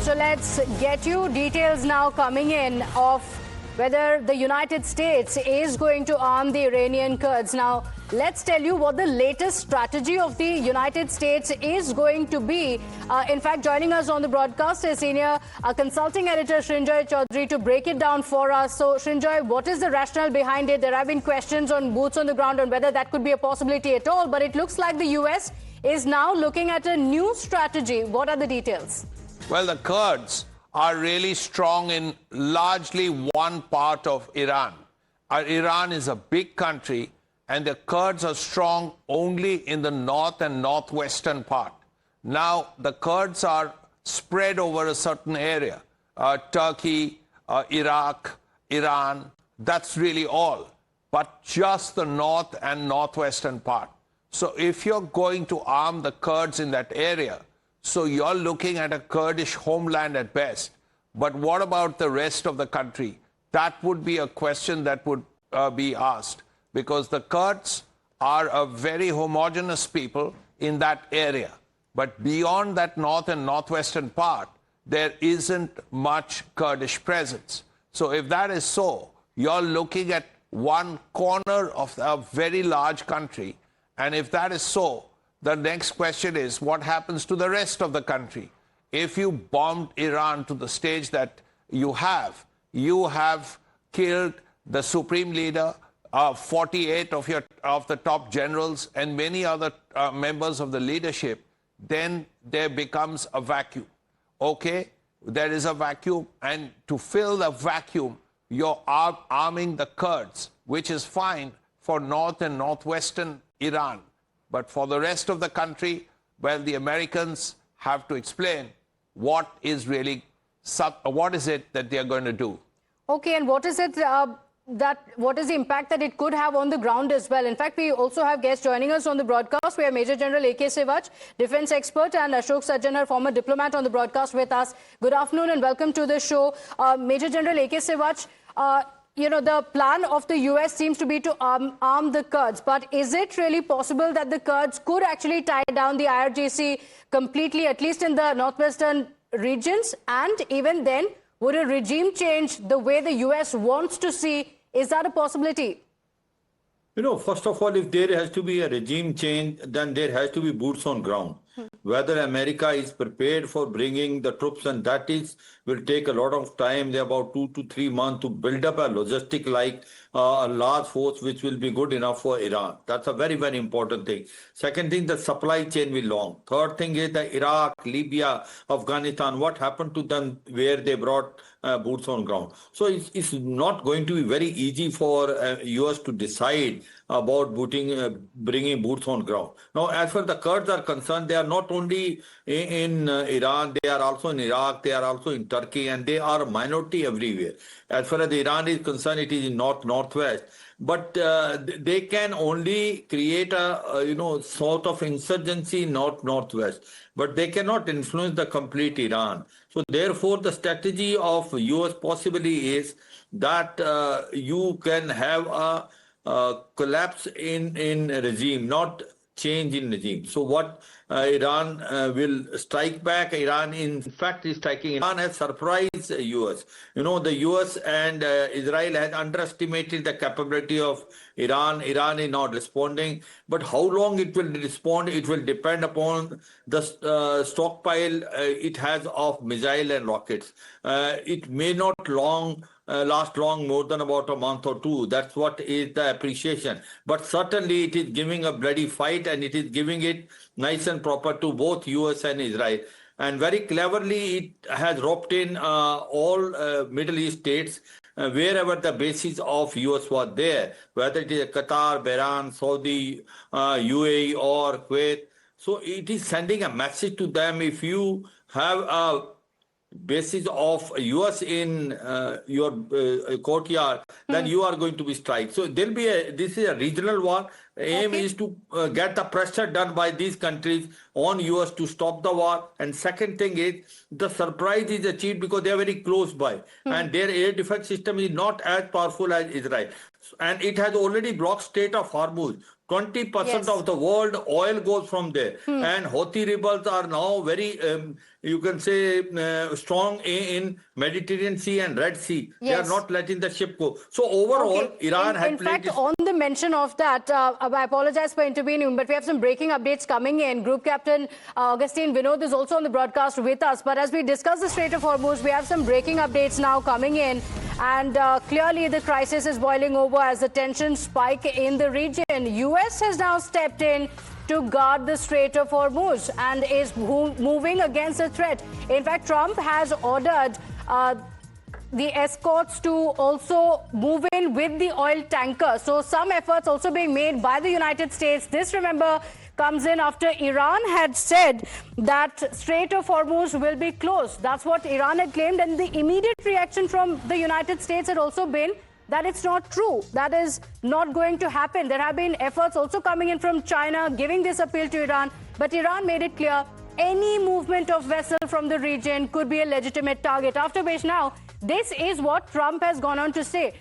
So let's get you details now coming in of whether the United States is going to arm the Iranian Kurds. Now, let's tell you what the latest strategy of the United States is going to be. In fact, joining us on the broadcast is senior consulting editor Srinjoy Chaudhary to break it down for us. So, Srinjoy, what is the rationale behind it? There have been questions on boots on the ground on whether that could be a possibility at all, but it looks like the U.S. is now looking at a new strategy. What are the details? Well, the Kurds are really strong in largely one part of Iran. Iran is a big country, and the Kurds are strong only in the north and northwestern part. Now, the Kurds are spread over a certain area. Turkey, Iraq, Iran, that's really all. But just the north and northwestern part. So if you're going to arm the Kurds in that area, so you're looking at a Kurdish homeland at best. But what about the rest of the country? That would be a question that would be asked, because the Kurds are a very homogeneous people in that area. But beyond that north and northwestern part, there isn't much Kurdish presence. So if that is so, you're looking at one corner of a very large country. And if that is so, the next question is, what happens to the rest of the country? If you bombed Iran to the stage that you have killed the supreme leader, 48 of the top generals, and many other members of the leadership, then there becomes a vacuum. Okay, there is a vacuum, and to fill the vacuum, you're arming the Kurds, which is fine for north and northwestern Iran. But for the rest of the country, well, the Americans have to explain what is it that they are going to do. Okay, and what is it what is the impact that it could have on the ground as well? In fact, we also have guests joining us on the broadcast. We have Major General A.K. Sewach, defense expert, and Ashok Sajjanar, former diplomat, on the broadcast with us. Good afternoon and welcome to the show. Major General A.K. Sewach, you know, the plan of the U.S. seems to be to arm the Kurds. But is it really possible that the Kurds could actually tie down the IRGC completely, at least in the northwestern regions? And even then, would a regime change the way the U.S. wants to see? Is that a possibility? You know, first of all, if there has to be a regime change, then there has to be boots on ground. Whether America is prepared for bringing the troops, and that will take a lot of time. They're about 2 to 3 months to build up a logistic like a large force which will be good enough for Iran. That's a very, very important thing. Second thing, the supply chain will long. Third thing is the Iraq, Libya, Afghanistan, what happened to them where they brought boots on ground. So it's not going to be very easy for US to decide about bringing boots on ground. Now, as far as the Kurds are concerned, they are not only in Iran, they are also in Iraq, they are also in Turkey, and they are a minority everywhere. As far as Iran is concerned, it is in northwest. But they can only create a sort of insurgency northwest. But they cannot influence the complete Iran. So therefore, the strategy of US possibly is that you can have a collapse in regime, not change in regime. So what Iran will strike back. Iran, in fact, is striking. Iran has surprised the US. You know, the US and Israel has underestimated the capability of Iran. Iran is not responding. But how long it will respond, it will depend upon the stockpile it has of missile and rockets. It may not last long, more than about a month or two. That's what is the appreciation. But certainly it is giving a bloody fight, and it is giving it nice and proper to both US and Israel. And very cleverly, it has roped in all Middle East states wherever the basis of US was there, whether it is Qatar, Bahrain, Saudi, UAE or Kuwait. So it is sending a message to them: if you have a basis of US in your courtyard, then you are going to be striked. So there'll be this is a regional war. Aim is to get the pressure done by these countries on US to stop the war. And second thing is, the surprise is achieved because they are very close by, and their air defense system is not as powerful as Israel. And it has already blocked Strait of Hormuz. 20% Yes. of the world oil goes from there. And Houthi rebels are now very, you can say, strong in Mediterranean Sea and Red Sea. They are Yes. not letting the ship go. So overall, Okay. Iran had In played fact, its... on the mention of that, I apologize for intervening, but we have some breaking updates coming in. Group Captain Augustine Vinod is also on the broadcast with us. But as we discuss the Strait of Hormuz, we have some breaking updates now coming in. And clearly the crisis is boiling over as the tensions spike in the region. US has now stepped in to guard the Strait of Hormuz and is moving against the threat. In fact, Trump has ordered the escorts to also move in with the oil tanker. So some efforts also being made by the United States. This, remember, comes in after Iran had said that Strait of Hormuz will be closed. That's what Iran had claimed, and the immediate reaction from the United States had also been that it's not true. That is not going to happen. There have been efforts also coming in from China giving this appeal to Iran, but Iran made it clear any movement of vessel from the region could be a legitimate target. After which now, this is what Trump has gone on to say.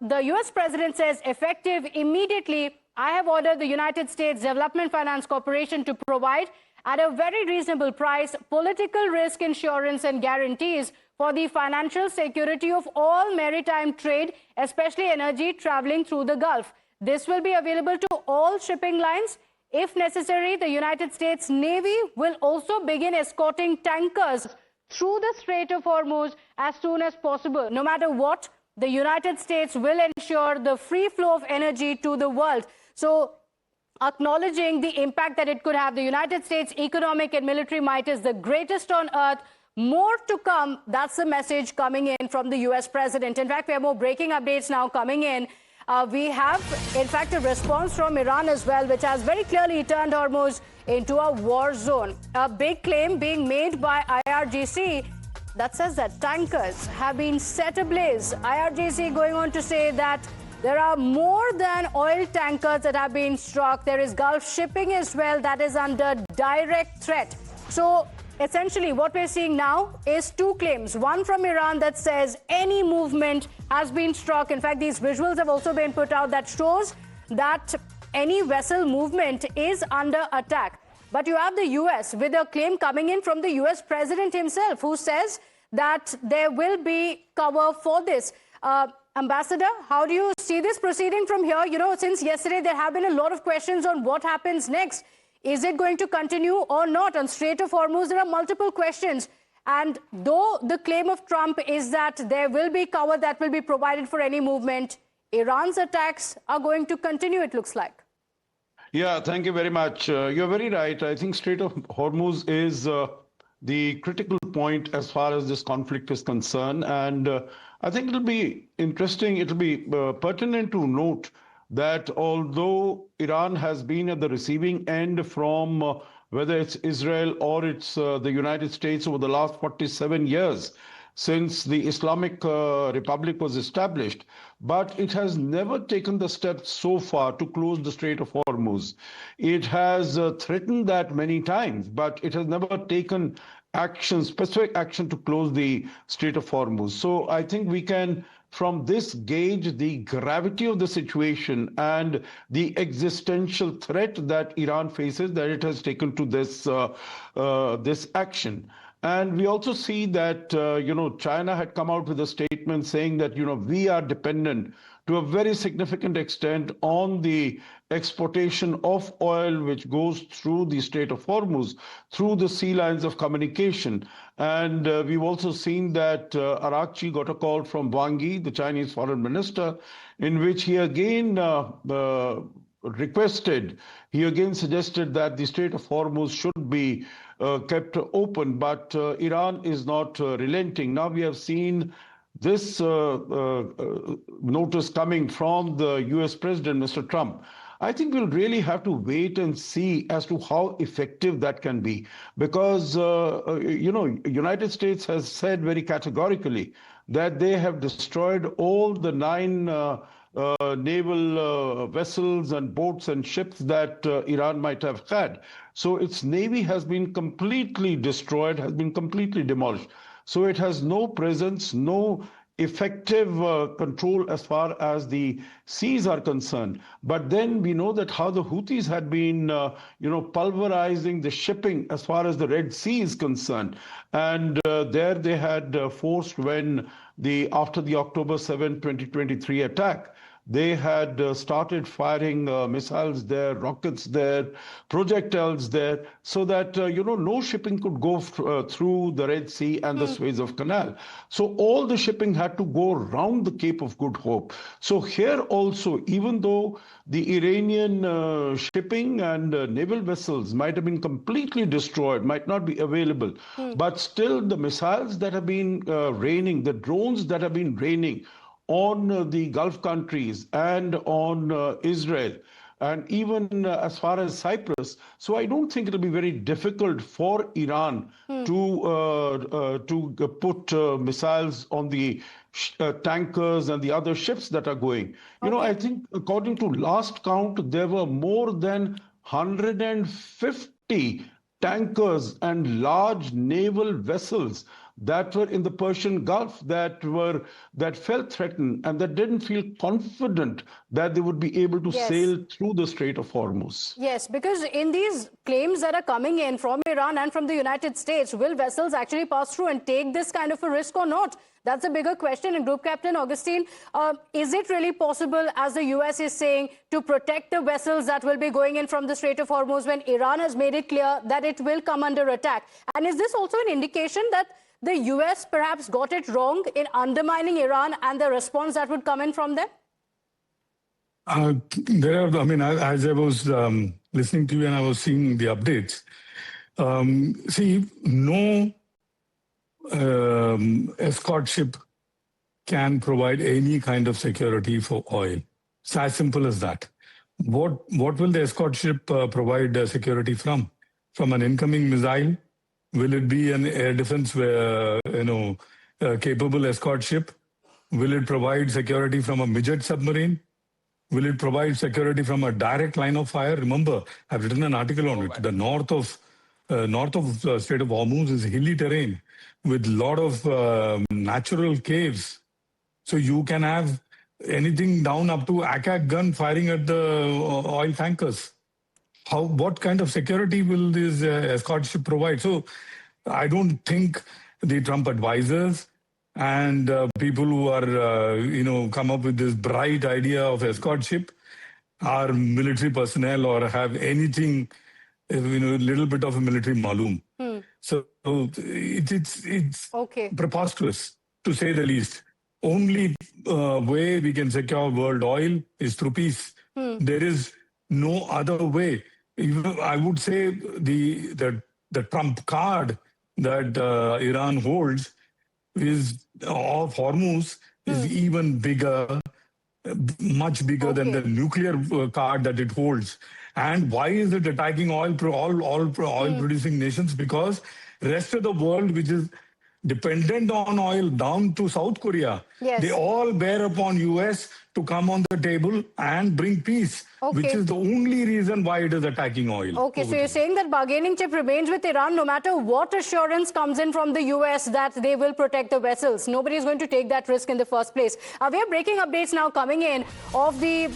The US president says, effective immediately, I have ordered the United States Development Finance Corporation to provide at a very reasonable price political risk insurance and guarantees for the financial security of all maritime trade, especially energy traveling through the Gulf. This will be available to all shipping lines. If necessary, the United States Navy will also begin escorting tankers through the Strait of Hormuz as soon as possible. No matter what, the United States will ensure the free flow of energy to the world. So, acknowledging the impact that it could have, the United States' economic and military might is the greatest on earth. More to come. That's the message coming in from the US president. In fact, we have more breaking updates now coming in. We have, in fact, a response from Iran as well, which has very clearly turned Hormuz into a war zone. A big claim being made by IRGC that says that tankers have been set ablaze. IRGC going on to say that there are more than oil tankers that have been struck. There is Gulf shipping as well that is under direct threat. So essentially what we're seeing now is two claims. One from Iran that says any movement has been struck. In fact, these visuals have also been put out that shows that any vessel movement is under attack. But you have the US with a claim coming in from the US president himself, who says that there will be cover for this. Ambassador, how do you see this proceeding from here? You know, since yesterday, there have been a lot of questions on what happens next. Is it going to continue or not? On Strait of Hormuz, there are multiple questions. And though the claim of Trump is that there will be cover that will be provided for any movement, Iran's attacks are going to continue, it looks like. Yeah, thank you very much. You're very right. I think Strait of Hormuz is the critical point as far as this conflict is concerned. And I think it'll be interesting, it'll be pertinent to note that although Iran has been at the receiving end from whether it's Israel or it's the United States over the last 47 years since the Islamic Republic was established, but it has never taken the steps so far to close the Strait of Hormuz. It has threatened that many times, but it has never taken action, specific action to close the Strait of Hormuz. So I think we can, from this, gauge the gravity of the situation and the existential threat that Iran faces, that it has taken to this action. And we also see that, China had come out with a statement saying that, we are dependent to a very significant extent on the exportation of oil, which goes through the Strait of Hormuz, through the sea lines of communication. And we've also seen that Arakchi got a call from Wang Yi, the Chinese foreign minister, in which he again he again suggested that the Strait of Hormuz should be kept open, but Iran is not relenting. Now we have seen this notice coming from the US President, Mr. Trump. I think we'll really have to wait and see as to how effective that can be, because, United States has said very categorically that they have destroyed all the 9 naval vessels and boats and ships that Iran might have had. So its navy has been completely destroyed, has been completely demolished. So it has no presence, no effective control as far as the seas are concerned. But then we know that how the Houthis had been, pulverizing the shipping as far as the Red Sea is concerned. And there they had forced when after the October 7, 2023 attack, they had started firing missiles there, rockets there, projectiles there, so that, no shipping could go through the Red Sea and the Suez of Canal. So all the shipping had to go around the Cape of Good Hope. So here also, even though the Iranian shipping and naval vessels might have been completely destroyed, might not be available, but still the missiles that have been raining, the drones that have been raining on the Gulf countries and on Israel, and even as far as Cyprus. So I don't think it'll be very difficult for Iran to put missiles on the tankers and the other ships that are going. I think according to last count, there were more than 150 tankers and large naval vessels that were in the Persian Gulf that felt threatened and that didn't feel confident that they would be able to sail through the Strait of Hormuz. Yes, because in these claims that are coming in from Iran and from the United States, will vessels actually pass through and take this kind of a risk or not? That's a bigger question. And Group Captain Augustine, is it really possible, as the US is saying, to protect the vessels that will be going in from the Strait of Hormuz when Iran has made it clear that it will come under attack? And is this also an indication that the US perhaps got it wrong in undermining Iran and the response that would come in from them? As I was listening to you and I was seeing the updates, no escort ship can provide any kind of security for oil. It's as simple as that. What will the escort ship provide security from? From an incoming missile? Will it be an air defense capable escort ship? Will it provide security from a midget submarine? Will it provide security from a direct line of fire? Remember, I've written an article on it. The north of Strait of Hormuz is hilly terrain with a lot of natural caves. So you can have anything down up to ACAC gun firing at the oil tankers. What kind of security will this escort ship provide? So I don't think the Trump advisors and people who are, come up with this bright idea of escort ship are military personnel or have anything, little bit of a military malum. So it's preposterous, to say the least. Only way we can secure world oil is through peace. There is no other way. I would say the Trump card that Iran holds of Hormuz is even bigger, much bigger than the nuclear card that it holds. And why is it attacking all producing nations? Because rest of the world, which is dependent on oil down to South Korea, they all bear upon US to come on the table and bring peace, which is the only reason why it is attacking oil. Okay, so you're saying that bargaining chip remains with Iran no matter what assurance comes in from the US that they will protect the vessels. Nobody is going to take that risk in the first place. We are breaking updates now coming in of the